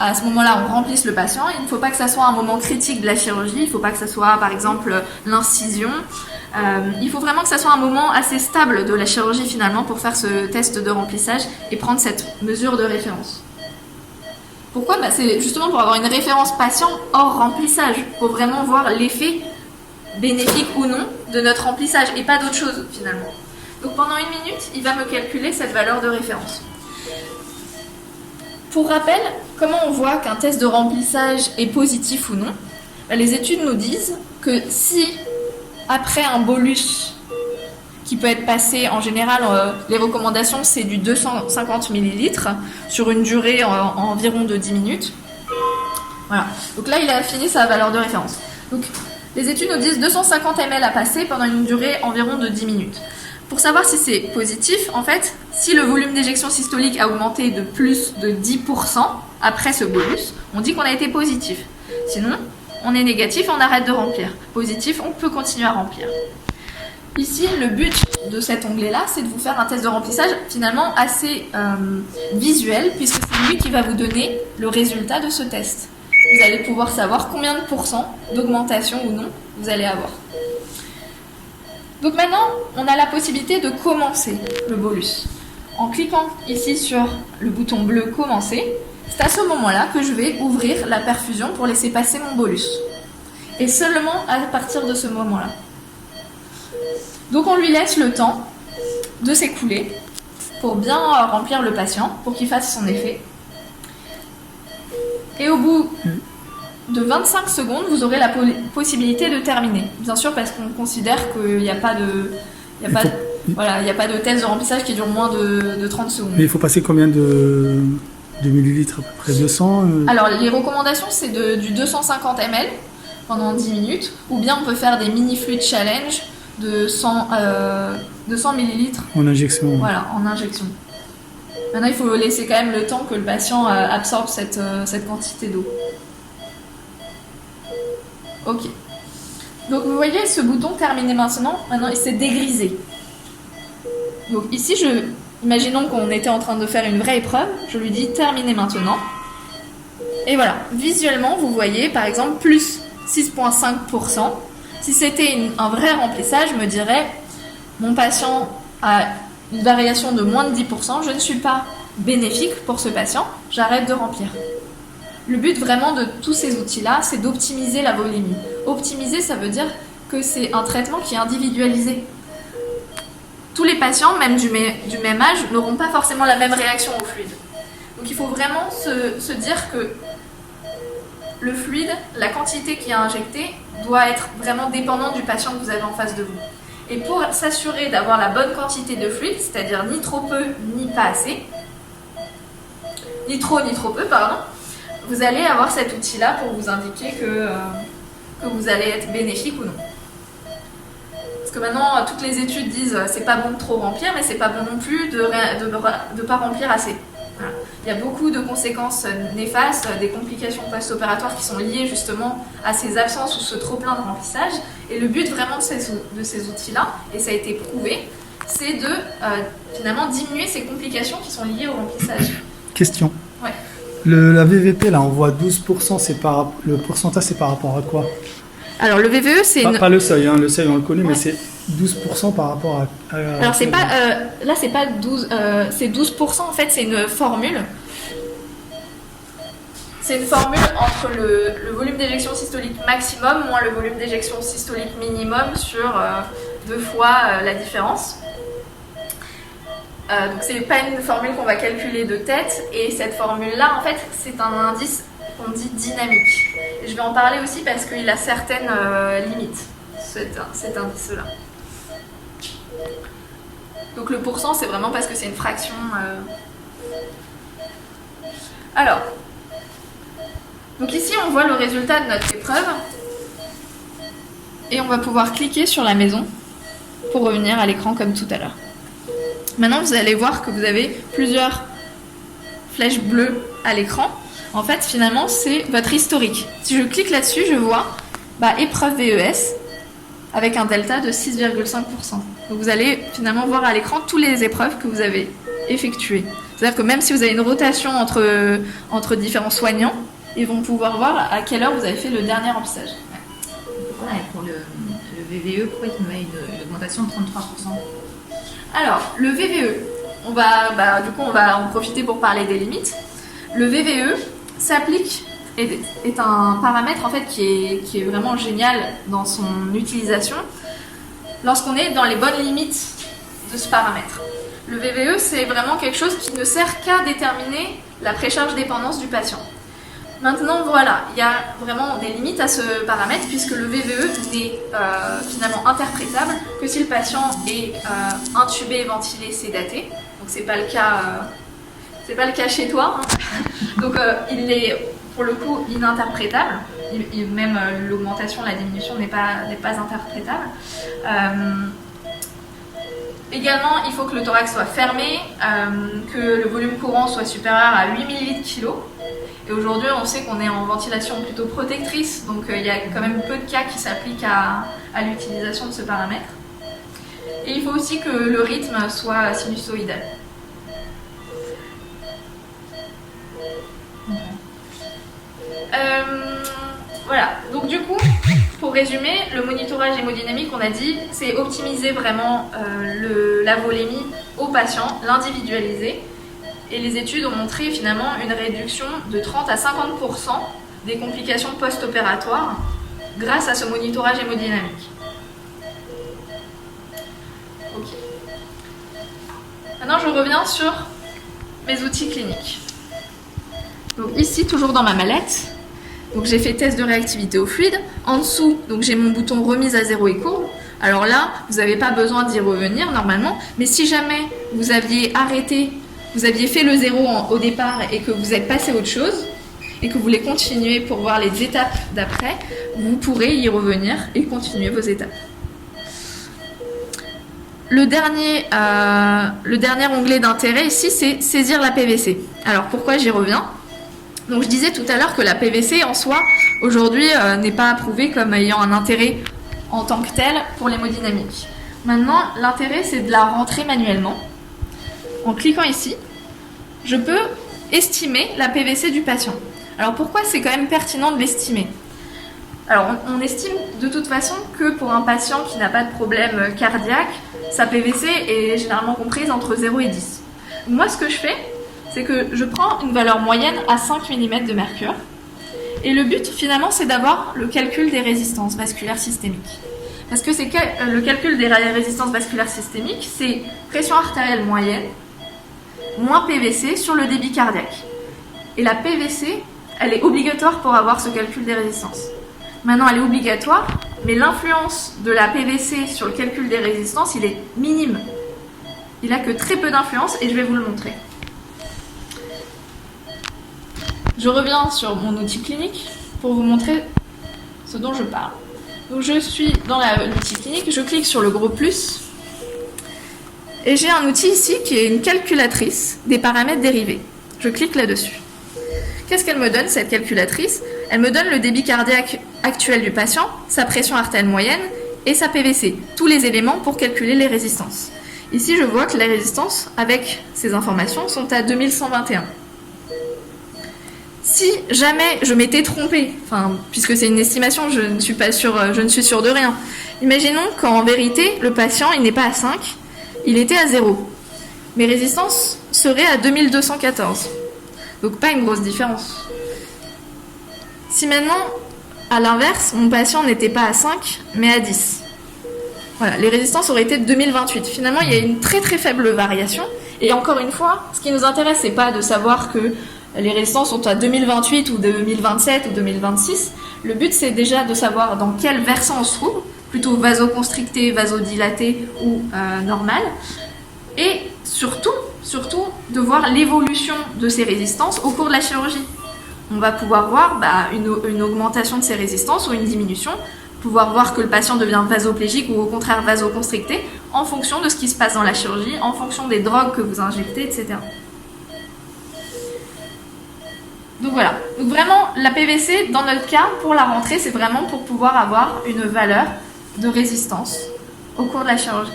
à ce moment-là, on remplisse le patient. Il ne faut pas que ça soit un moment critique de la chirurgie. Il ne faut pas que ça soit, par exemple, l'incision. Il faut vraiment que ça soit un moment assez stable de la chirurgie finalement pour faire ce test de remplissage et prendre cette mesure de référence. Pourquoi? C'est justement pour avoir une référence patient hors remplissage, pour vraiment voir l'effet bénéfique ou non de notre remplissage et pas d'autre chose finalement. Donc pendant 1 minute, il va me calculer cette valeur de référence. Pour rappel, comment on voit qu'un test de remplissage est positif ou non? Les études nous disent que si après un bolus qui peut être passé, en général, les recommandations, c'est du 250 ml sur une durée environ de 10 minutes. Voilà. Donc là, il a fini sa valeur de référence. Donc, les études nous disent 250 ml à passer pendant une durée environ de 10 minutes. Pour savoir si c'est positif, en fait, si le volume d'éjection systolique a augmenté de plus de 10% après ce bolus, on dit qu'on a été positif. Sinon, on est négatif et on arrête de remplir. Positif, on peut continuer à remplir. Ici, le but de cet onglet-là, c'est de vous faire un test de remplissage finalement assez visuel, puisque c'est lui qui va vous donner le résultat de ce test. vous allez pouvoir savoir combien de pourcents d'augmentation ou non vous allez avoir. Donc maintenant, on a la possibilité de commencer le bolus. En cliquant ici sur le bouton bleu commencer, c'est à ce moment-là que je vais ouvrir la perfusion pour laisser passer mon bolus. Et seulement à partir de ce moment-là. Donc on lui laisse le temps de s'écouler pour bien remplir le patient, pour qu'il fasse son effet. Et au bout de 25 secondes, vous aurez la possibilité de terminer. Bien sûr, parce qu'on considère qu'il n'y a pas de... Voilà, il n'y a pas de test de remplissage qui dure moins de 30 secondes. Mais il faut passer combien de millilitres à peu près 200 Alors, les recommandations, c'est du 250 ml pendant 10 minutes, ou bien on peut faire des mini fluid challenge de 100 millilitres. En injection. Voilà, en injection. Maintenant, il faut laisser quand même le temps que le patient absorbe cette quantité d'eau. Ok. Donc, vous voyez ce bouton terminer maintenant, il s'est dégrisé. Donc ici, imaginons qu'on était en train de faire une vraie épreuve, je lui dis terminer maintenant. Et voilà, visuellement, vous voyez par exemple plus 6,5%. Si c'était un vrai remplissage, je me dirais, mon patient a une variation de moins de 10%, je ne suis pas bénéfique pour ce patient, j'arrête de remplir. Le but vraiment de tous ces outils-là, c'est d'optimiser la volémie. Optimiser, ça veut dire que c'est un traitement qui est individualisé. Tous les patients, même du même âge, n'auront pas forcément la même réaction au fluide. Donc il faut vraiment se dire que le fluide, la quantité qui est injectée, doit être vraiment dépendante du patient que vous avez en face de vous. Et pour s'assurer d'avoir la bonne quantité de fluide, c'est-à-dire ni trop peu, ni pas assez, ni trop peu, pardon, vous allez avoir cet outil-là pour vous indiquer que vous allez être bénéfique ou non. Parce que maintenant, toutes les études disent c'est pas bon de trop remplir, mais c'est pas bon non plus de pas remplir assez. Voilà. Il y a beaucoup de conséquences néfastes, des complications post-opératoires qui sont liées justement à ces absences ou ce trop-plein de remplissage. Et le but vraiment de ces outils-là, et ça a été prouvé, c'est de finalement diminuer ces complications qui sont liées au remplissage. Question. Ouais. La VVP, là, on voit 12%, le pourcentage, c'est par rapport à quoi? Alors le VVE, c'est... Pas le seuil, le seuil on le connaît, ouais. Mais c'est 12% par rapport à alors c'est pas... là, c'est pas 12... c'est 12%, en fait, c'est une formule. C'est une formule entre le volume d'éjection systolique maximum moins le volume d'éjection systolique minimum sur 2 fois la différence. Donc c'est pas une formule qu'on va calculer de tête, et cette formule-là, en fait, c'est un indice qu'on dit dynamique. Et je vais en parler aussi parce qu'il a certaines limites, cet indice-là. Donc le pourcent, c'est vraiment parce que c'est une fraction. Alors, donc ici, on voit le résultat de notre épreuve, et on va pouvoir cliquer sur la maison pour revenir à l'écran comme tout à l'heure. Maintenant, vous allez voir que vous avez plusieurs flèches bleues à l'écran. En fait, finalement, c'est votre historique. Si je clique là-dessus, je vois épreuve VES avec un delta de 6,5%. Donc vous allez finalement voir à l'écran toutes les épreuves que vous avez effectuées. C'est-à-dire que même si vous avez une rotation entre différents soignants, ils vont pouvoir voir à quelle heure vous avez fait le dernier remplissage. Pourquoi pour le VVE, pourquoi il y a une augmentation de 33%? Alors, le VVE, on va en profiter pour parler des limites. Le VVE s'applique, est un paramètre en fait qui est vraiment génial dans son utilisation lorsqu'on est dans les bonnes limites de ce paramètre. Le VVE, c'est vraiment quelque chose qui ne sert qu'à déterminer la précharge dépendance du patient. Maintenant, voilà, il y a vraiment des limites à ce paramètre puisque le VVE n'est finalement interprétable que si le patient est intubé, ventilé, sédaté. Donc c'est pas le cas chez toi. Donc il est pour le coup ininterprétable. Même l'augmentation, la diminution n'est pas interprétable. Également, il faut que le thorax soit fermé, que le volume courant soit supérieur à 8 ml/kg. Et aujourd'hui, on sait qu'on est en ventilation plutôt protectrice, donc il y a quand même peu de cas qui s'appliquent à l'utilisation de ce paramètre. Et il faut aussi que le rythme soit sinusoïdal. Voilà, donc du coup, pour résumer, le monitorage hémodynamique, on a dit, c'est optimiser vraiment la volémie au patient, l'individualiser. Et les études ont montré finalement une réduction de 30 à 50% des complications post-opératoires grâce à ce monitorage hémodynamique. Ok. Maintenant, je reviens sur mes outils cliniques. Donc ici, toujours dans ma mallette, donc j'ai fait test de réactivité au fluide. En dessous, donc j'ai mon bouton remise à 0 et courbe. Alors là, vous n'avez pas besoin d'y revenir normalement, mais si jamais vous aviez arrêté, vous aviez fait le 0 au départ et que vous êtes passé à autre chose, et que vous voulez continuer pour voir les étapes d'après, vous pourrez y revenir et continuer vos étapes. Le dernier onglet d'intérêt ici, c'est saisir la PVC. Alors pourquoi j'y reviens ? Donc je disais tout à l'heure que la PVC en soi, aujourd'hui, n'est pas approuvée comme ayant un intérêt en tant que tel pour l'hémodynamique. Maintenant, l'intérêt, c'est de la rentrer manuellement. En cliquant ici, je peux estimer la PVC du patient. Alors pourquoi c'est quand même pertinent de l'estimer ? Alors on estime de toute façon que pour un patient qui n'a pas de problème cardiaque, sa PVC est généralement comprise entre 0 et 10. Moi ce que je fais, c'est que je prends une valeur moyenne à 5 mm de mercure. Et le but finalement c'est d'avoir le calcul des résistances vasculaires systémiques. Parce que le calcul des résistances vasculaires systémiques, c'est pression artérielle moyenne, moins PVC sur le débit cardiaque. Et la PVC, elle est obligatoire pour avoir ce calcul des résistances. Maintenant, elle est obligatoire, mais l'influence de la PVC sur le calcul des résistances, il est minime. Il n'a que très peu d'influence et je vais vous le montrer. Je reviens sur mon outil clinique pour vous montrer ce dont je parle. Donc je suis dans l'outil clinique, je clique sur le gros plus et j'ai un outil ici qui est une calculatrice des paramètres dérivés. Je clique là-dessus. Qu'est-ce qu'elle me donne, cette calculatrice ? Elle me donne le débit cardiaque actuel du patient, sa pression artérielle moyenne et sa PVC, tous les éléments pour calculer les résistances. Ici, je vois que les résistances, avec ces informations, sont à 2121. Si jamais je m'étais trompée, puisque c'est une estimation, je ne suis sûre de rien. Imaginons qu'en vérité, le patient, il n'est pas à 5, il était à 0. Mes résistances seraient à 2214. Donc pas une grosse différence. Si maintenant, à l'inverse, mon patient n'était pas à 5, mais à 10. Voilà, les résistances auraient été de 2028. Finalement, il y a une très très faible variation. Et encore une fois, ce qui nous intéresse, c'est pas de savoir que les résistances sont à 2028 ou 2027 ou 2026. Le but, c'est déjà de savoir dans quel versant on se trouve, plutôt vasoconstricté, vasodilaté ou normal. Et surtout de voir l'évolution de ces résistances au cours de la chirurgie. On va pouvoir voir une augmentation de ces résistances ou une diminution, pouvoir voir que le patient devient vasoplégique ou au contraire vasoconstricté en fonction de ce qui se passe dans la chirurgie, en fonction des drogues que vous injectez, etc. Donc voilà, donc vraiment la PVC dans notre cas pour la rentrée c'est vraiment pour pouvoir avoir une valeur de résistance au cours de la chirurgie.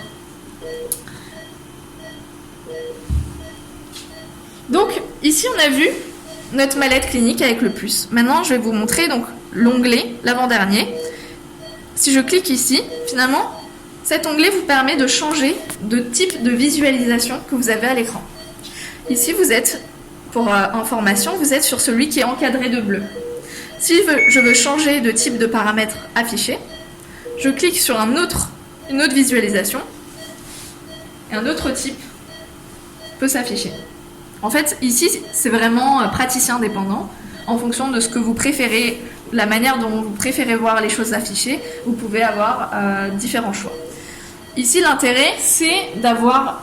Donc ici on a vu notre mallette clinique avec le plus. Maintenant je vais vous montrer donc l'onglet, l'avant-dernier. Si je clique ici, finalement cet onglet vous permet de changer de type de visualisation que vous avez à l'écran. Ici vous êtes, pour information, vous êtes sur celui qui est encadré de bleu. Si je veux changer de type de paramètre affiché, je clique sur une autre visualisation et un autre type peut s'afficher. En fait, ici, c'est vraiment praticien dépendant. En fonction de ce que vous préférez, la manière dont vous préférez voir les choses affichées, vous pouvez avoir différents choix. Ici, l'intérêt, c'est d'avoir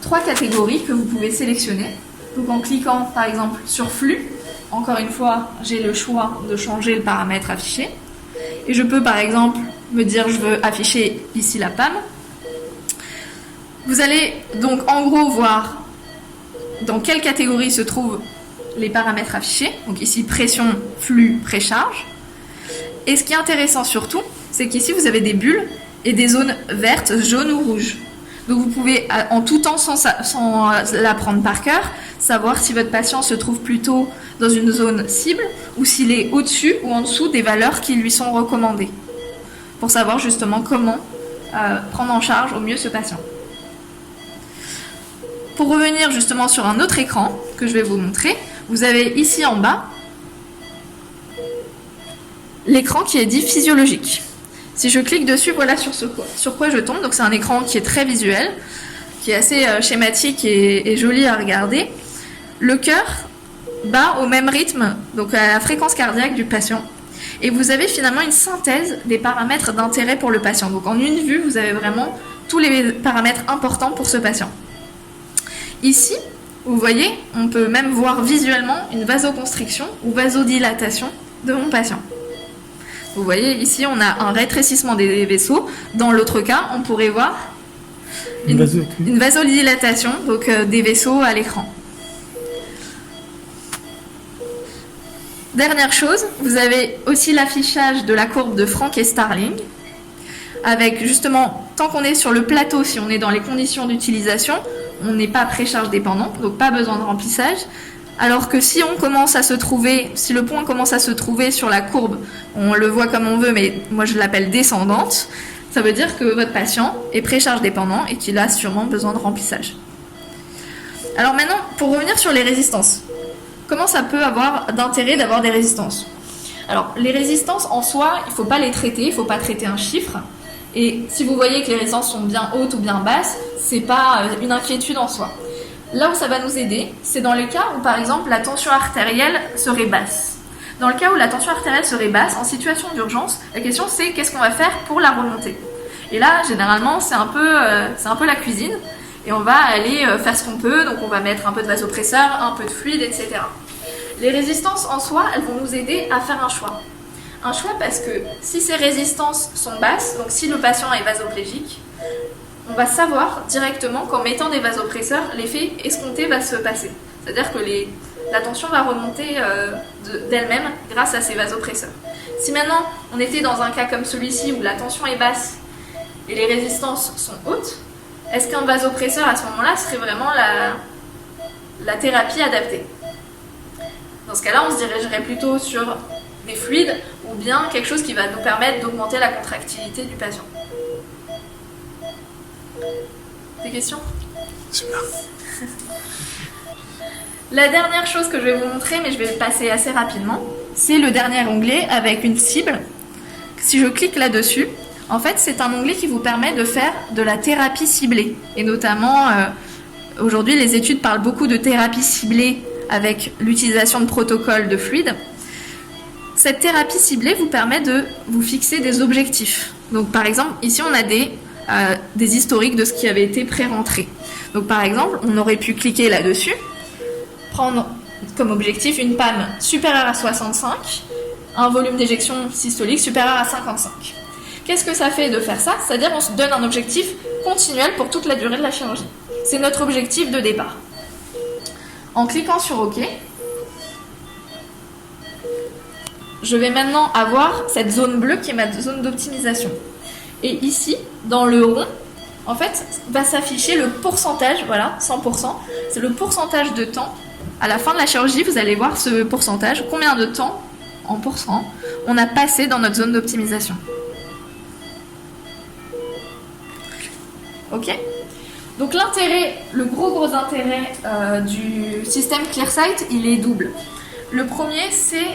3 catégories que vous pouvez sélectionner. Donc en cliquant par exemple sur flux, encore une fois, j'ai le choix de changer le paramètre affiché. Et je peux par exemple me dire je veux afficher ici la PAM. Vous allez donc en gros voir dans quelle catégorie se trouvent les paramètres affichés. Donc ici pression, flux, précharge. Et ce qui est intéressant surtout, c'est qu'ici vous avez des bulles et des zones vertes, jaunes ou rouges. Donc vous pouvez en tout temps, sans l'apprendre par cœur, savoir si votre patient se trouve plutôt dans une zone cible ou s'il est au-dessus ou en dessous des valeurs qui lui sont recommandées, pour savoir justement comment prendre en charge au mieux ce patient. Pour revenir justement sur un autre écran que je vais vous montrer, vous avez ici en bas l'écran qui est dit physiologique. Si je clique dessus, voilà sur quoi je tombe. Donc c'est un écran qui est très visuel, qui est assez schématique et joli à regarder. Le cœur bat au même rythme, donc à la fréquence cardiaque du patient. Et vous avez finalement une synthèse des paramètres d'intérêt pour le patient. Donc en une vue, vous avez vraiment tous les paramètres importants pour ce patient. Ici, vous voyez, on peut même voir visuellement une vasoconstriction ou vasodilatation de mon patient. Vous voyez, ici, on a un rétrécissement des vaisseaux. Dans l'autre cas, on pourrait voir une vasodilatation donc, des vaisseaux à l'écran. Dernière chose, vous avez aussi l'affichage de la courbe de Frank et Starling, avec justement, tant qu'on est sur le plateau, si on est dans les conditions d'utilisation, on n'est pas précharge dépendant, donc pas besoin de remplissage. Alors que si on commence à se trouver, si le point commence à se trouver sur la courbe, on le voit comme on veut, mais moi je l'appelle descendante, ça veut dire que votre patient est précharge dépendant et qu'il a sûrement besoin de remplissage. Alors maintenant, pour revenir sur les résistances, comment ça peut avoir d'intérêt d'avoir des résistances? Alors, les résistances en soi, il ne faut pas les traiter, il ne faut pas traiter un chiffre. Et si vous voyez que les résistances sont bien hautes ou bien basses, ce n'est pas une inquiétude en soi. Là où ça va nous aider, c'est dans les cas où, par exemple, la tension artérielle serait basse. Dans le cas où la tension artérielle serait basse, en situation d'urgence, la question c'est qu'est-ce qu'on va faire pour la remonter. Et là, généralement, c'est un peu la cuisine. Et on va aller faire ce qu'on peut, donc on va mettre un peu de vasopresseur, un peu de fluide, etc. Les résistances en soi, elles vont nous aider à faire un choix. Un choix parce que si ces résistances sont basses, donc si le patient est vasoplégique, on va savoir directement qu'en mettant des vasopresseurs, l'effet escompté va se passer. C'est-à-dire que la tension va remonter d'elle-même grâce à ces vasopresseurs. Si maintenant on était dans un cas comme celui-ci où la tension est basse et les résistances sont hautes, est-ce qu'un vasopresseur à ce moment-là serait vraiment la thérapie adaptée? Dans ce cas-là, on se dirigerait plutôt sur des fluides ou bien quelque chose qui va nous permettre d'augmenter la contractilité du patient. Des questions? Super. La dernière chose que je vais vous montrer, mais je vais passer assez rapidement, c'est le dernier onglet avec une cible. Si je clique là-dessus, en fait, c'est un onglet qui vous permet de faire de la thérapie ciblée. Et notamment, aujourd'hui, les études parlent beaucoup de thérapie ciblée avec l'utilisation de protocoles de fluides. Cette thérapie ciblée vous permet de vous fixer des objectifs. Donc, par exemple, ici, on a des historiques de ce qui avait été pré-rentré. Donc, par exemple, on aurait pu cliquer là-dessus, prendre comme objectif une PAM supérieure à 65, un volume d'éjection systolique supérieur à 55. Qu'est-ce que ça fait de faire ça? C'est-à-dire on se donne un objectif continuel pour toute la durée de la chirurgie. C'est notre objectif de départ. En cliquant sur OK, je vais maintenant avoir cette zone bleue qui est ma zone d'optimisation. Et ici, dans le rond, en fait, va s'afficher le pourcentage, voilà, 100%. C'est le pourcentage de temps. À la fin de la chirurgie, vous allez voir ce pourcentage, combien de temps, en pourcent, on a passé dans notre zone d'optimisation. Ok? Donc l'intérêt, le gros intérêt du système ClearSight, il est double. Le premier, c'est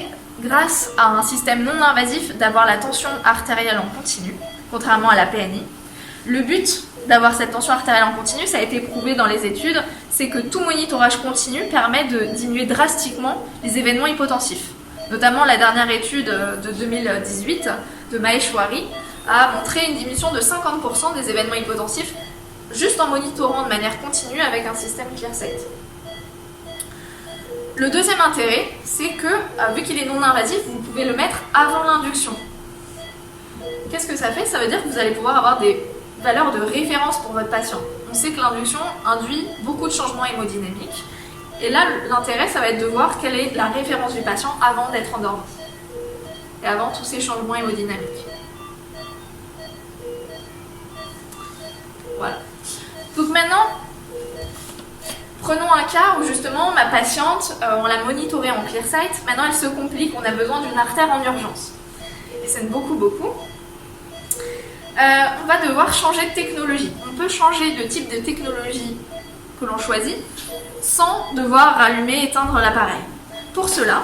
grâce à un système non invasif d'avoir la tension artérielle en continu, contrairement à la PNI. Le but d'avoir cette tension artérielle en continu, ça a été prouvé dans les études, c'est que tout monitorage continu permet de diminuer drastiquement les événements hypotensifs. Notamment la dernière étude de 2018 de Maheshwari a montré une diminution de 50% des événements hypotensifs juste en monitorant de manière continue avec un système ClearSight. Le deuxième intérêt, c'est que, vu qu'il est non invasif, vous pouvez le mettre avant l'induction. Qu'est-ce que ça fait? Ça veut dire que vous allez pouvoir avoir des valeurs de référence pour votre patient. On sait que l'induction induit beaucoup de changements hémodynamiques. Et là, l'intérêt, ça va être de voir quelle est la référence du patient avant d'être endormi. Et avant tous ces changements hémodynamiques. Voilà. Donc maintenant, prenons un cas où justement ma patiente, on l'a monitorée en ClearSight, maintenant elle se complique, on a besoin d'une artère en urgence. Et c'est beaucoup. On va devoir changer de technologie. On peut changer de type de technologie que l'on choisit sans devoir rallumer et éteindre l'appareil. Pour cela,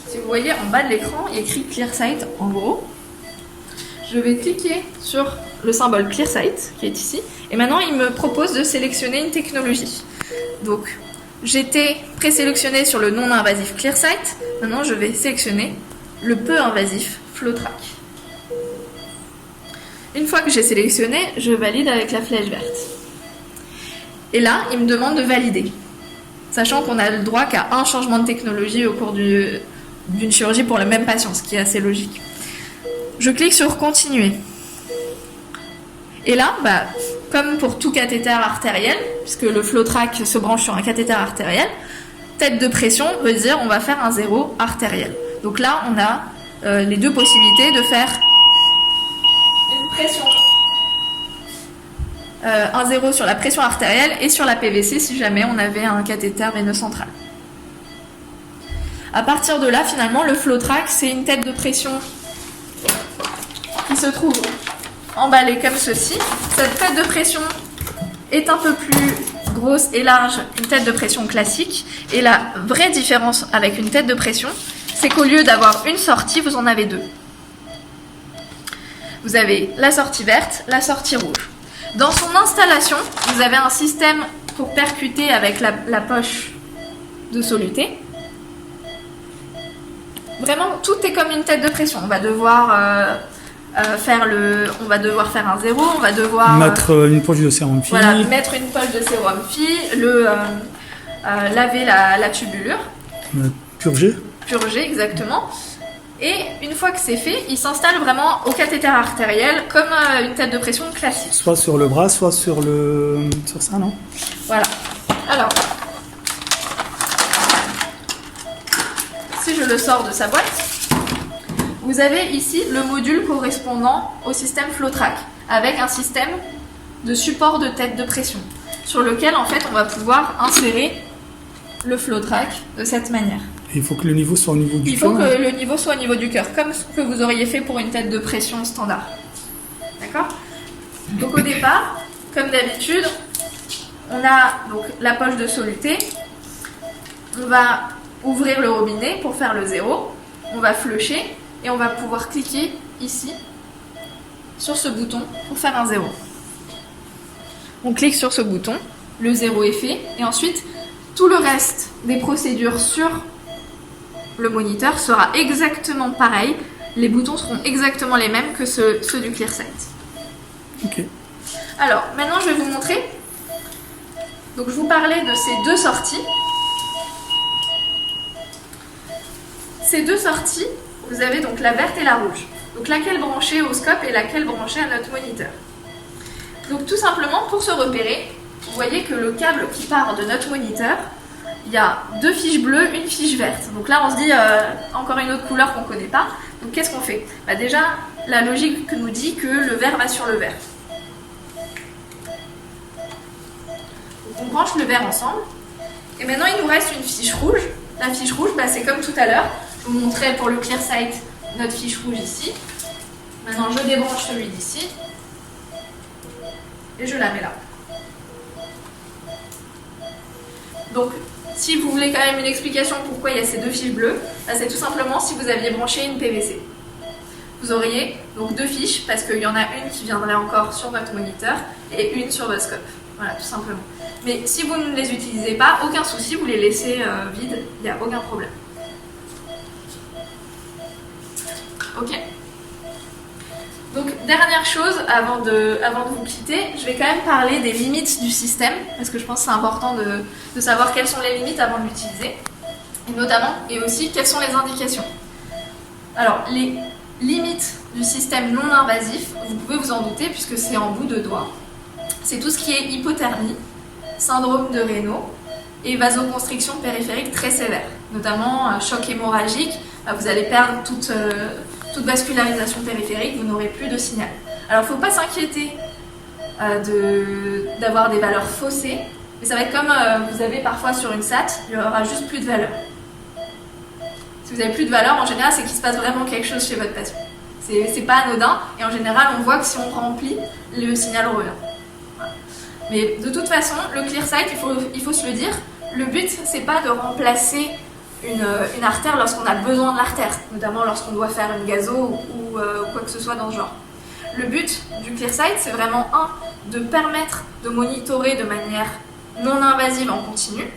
si vous voyez en bas de l'écran, il y a écrit ClearSight en gros. Je vais cliquer sur le symbole ClearSight qui est ici et maintenant il me propose de sélectionner une technologie. Donc j'étais présélectionné sur le non-invasif ClearSight, maintenant je vais sélectionner le peu invasif FlowTrack. Une fois que j'ai sélectionné, je valide avec la flèche verte. Et là, il me demande de valider, sachant qu'on a le droit qu'à un changement de technologie au cours d'une chirurgie pour le même patient, ce qui est assez logique. Je clique sur continuer. Et là, comme pour tout cathéter artériel, puisque le FlowTrack se branche sur un cathéter artériel, tête de pression veut dire on va faire un 0 artériel. Donc là, on a les deux possibilités de faire une pression, un 0 sur la pression artérielle et sur la PVC si jamais on avait un cathéter veineux central. À partir de là, finalement, le FlowTrack, c'est une tête de pression qui se trouve emballée comme ceci. Cette tête de pression est un peu plus grosse et large qu'une tête de pression classique. Et la vraie différence avec une tête de pression, c'est qu'au lieu d'avoir une sortie, vous en avez deux. Vous avez la sortie verte, la sortie rouge. Dans son installation, vous avez un système pour percuter avec la poche de soluté. Vraiment, tout est comme une tête de pression. On va devoir faire un 0, on va devoir mettre une poche de sérum phi. Voilà, mettre une poche de sérum phi, laver la tubulure. Purger. Purger, exactement. Et une fois que c'est fait, il s'installe vraiment au cathéter artériel comme une tête de pression classique. Soit sur le bras, soit sur ça, non? Voilà. Alors, si je le sors de sa boîte, vous avez ici le module correspondant au système FlowTrack avec un système de support de tête de pression sur lequel en fait on va pouvoir insérer le FlowTrack de cette manière. Il faut que le niveau soit au niveau du cœur. Il faut que le niveau soit au niveau du cœur, comme ce que vous auriez fait pour une tête de pression standard. D'accord? Donc au départ, comme d'habitude, on a donc la poche de soluté. On va ouvrir le robinet pour faire le 0. On va flusher et on va pouvoir cliquer ici sur ce bouton pour faire un 0. On clique sur ce bouton, le 0 est fait et ensuite tout le reste des procédures sur le moniteur sera exactement pareil. Les boutons seront exactement les mêmes que ceux du ClearSight. Ok. Alors, maintenant je vais vous montrer. Donc je vous parlais de ces deux sorties. Ces deux sorties, vous avez donc la verte et la rouge. Donc laquelle brancher au scope et laquelle brancher à notre moniteur. Donc tout simplement, pour se repérer, vous voyez que le câble qui part de notre moniteur, il y a deux fiches bleues, une fiche verte. Donc là, on se dit encore une autre couleur qu'on ne connaît pas. Donc qu'est-ce qu'on fait? Déjà, la logique nous dit que le vert va sur le vert. Donc on branche le vert ensemble. Et maintenant, il nous reste une fiche rouge. La fiche rouge, c'est comme tout à l'heure. Je vous montrais pour le ClearSight notre fiche rouge ici. Maintenant, je débranche celui d'ici. Et je la mets là. Donc, si vous voulez quand même une explication pourquoi il y a ces deux fiches bleues, c'est tout simplement si vous aviez branché une PVC. Vous auriez donc deux fiches parce qu'il y en a une qui viendrait encore sur votre moniteur et une sur votre scope. Voilà, tout simplement. Mais si vous ne les utilisez pas, aucun souci, vous les laissez vides, il n'y a aucun problème. Ok. Donc, dernière chose, avant de vous quitter, je vais quand même parler des limites du système, parce que je pense que c'est important de savoir quelles sont les limites avant de l'utiliser, et notamment, et aussi, quelles sont les indications. Alors, les limites du système non invasif, vous pouvez vous en douter, puisque c'est en bout de doigt. C'est tout ce qui est hypothermie, syndrome de Raynaud, et vasoconstriction périphérique très sévère, notamment choc hémorragique, vous allez perdre toute vascularisation périphérique, vous n'aurez plus de signal. Alors il ne faut pas s'inquiéter d'avoir des valeurs faussées. Mais ça va être comme vous avez parfois sur une SAT, il n'y aura juste plus de valeur. Si vous n'avez plus de valeur, en général, c'est qu'il se passe vraiment quelque chose chez votre patient. C'est pas anodin, et en général, on voit que si on remplit, le signal revient. Voilà. Mais de toute façon, le ClearSight, il faut se le dire, le but, c'est pas de remplacer une artère lorsqu'on a besoin de l'artère, notamment lorsqu'on doit faire une gazo ou quoi que ce soit dans ce genre. Le but du ClearSight, c'est vraiment de permettre de monitorer de manière non invasive en continu,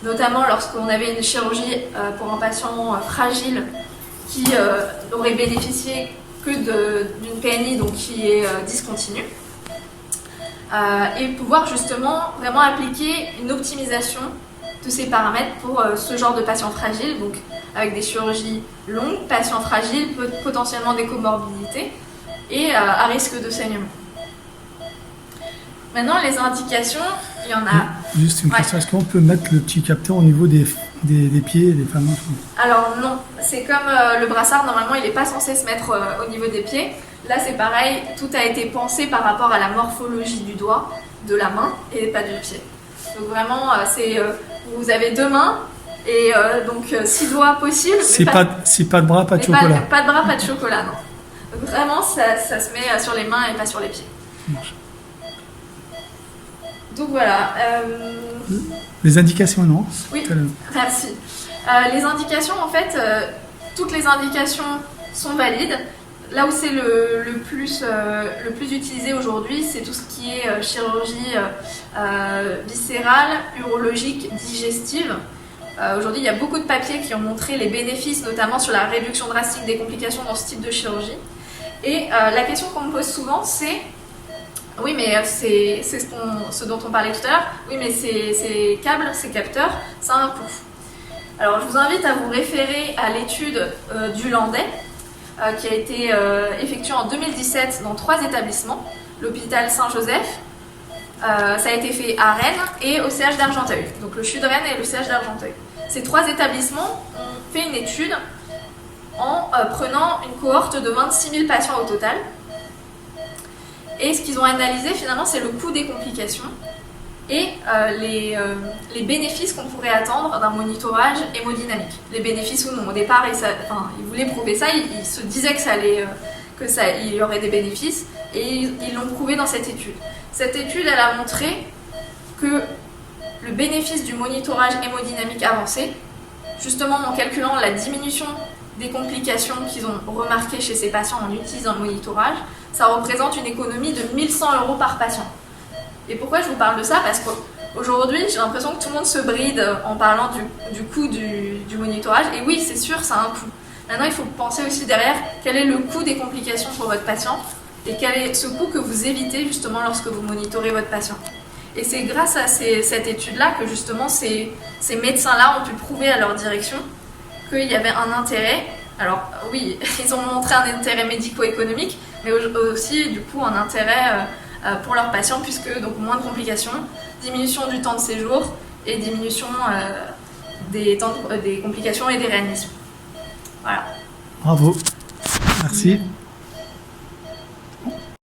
notamment lorsqu'on avait une chirurgie pour un patient fragile qui aurait bénéficié que d'une PNI, donc qui est discontinue, et pouvoir justement vraiment appliquer une optimisation de ces paramètres pour ce genre de patients fragiles, donc avec des chirurgies longues, patients fragiles, potentiellement des comorbidités et à risque de saignement. Maintenant, les indications, il y en a... Juste une question, est-ce qu'on peut mettre le petit capteur au niveau des pieds et des femmes? Alors non, c'est comme le brassard, normalement il n'est pas censé se mettre au niveau des pieds. Là c'est pareil, tout a été pensé par rapport à la morphologie du doigt, de la main et pas du pied. Donc vraiment, vous avez 2 mains et donc 6 doigts possibles. C'est pas de bras, pas de chocolat. Pas de bras, pas de chocolat, non. Donc vraiment, ça se met sur les mains et pas sur les pieds. Donc voilà. Les indications, non? Oui, merci. Les indications, en fait, toutes les indications sont valides. Là où c'est le plus utilisé aujourd'hui, c'est tout ce qui est chirurgie viscérale, urologique, digestive. Aujourd'hui, il y a beaucoup de papiers qui ont montré les bénéfices, notamment sur la réduction drastique des complications dans ce type de chirurgie. Et la question qu'on me pose souvent, c'est oui, mais c'est ce dont on parlait tout à l'heure. Oui, mais ces câbles, ces capteurs, ça a un coût. Alors, je vous invite à vous référer à l'étude du Landais qui a été effectuée en 2017 dans 3 établissements. L'hôpital Saint-Joseph, ça a été fait à Rennes et au CH d'Argenteuil. Donc, le CHU de Rennes et le CH d'Argenteuil. Ces 3 établissements ont fait une étude en prenant une cohorte de 26 000 patients au total. Et ce qu'ils ont analysé finalement, c'est le coût des complications et les bénéfices qu'on pourrait attendre d'un monitorage hémodynamique. Les bénéfices ou non. Au départ, ils voulaient prouver ça, ils se disaient il y aurait des bénéfices et ils l'ont prouvé dans cette étude. Cette étude, elle a montré que le bénéfice du monitorage hémodynamique avancé, justement en calculant la diminution des complications qu'ils ont remarquées chez ces patients en utilisant le monitorage, ça représente une économie de 1 100 € par patient. Et pourquoi je vous parle de ça? Parce qu'aujourd'hui, j'ai l'impression que tout le monde se bride en parlant du coût du monitorage. Et oui, c'est sûr, ça a un coût. Maintenant, il faut penser aussi derrière quel est le coût des complications pour votre patient et quel est ce coût que vous évitez justement lorsque vous monitorez votre patient. Et c'est grâce à cette étude-là que justement ces médecins-là ont pu prouver à leur direction qu'il y avait un intérêt. Alors oui, ils ont montré un intérêt médico-économique, mais aussi du coup un intérêt pour leurs patients, puisque donc moins de complications, diminution du temps de séjour et diminution des complications et des réadmissions. Voilà. Bravo. Merci.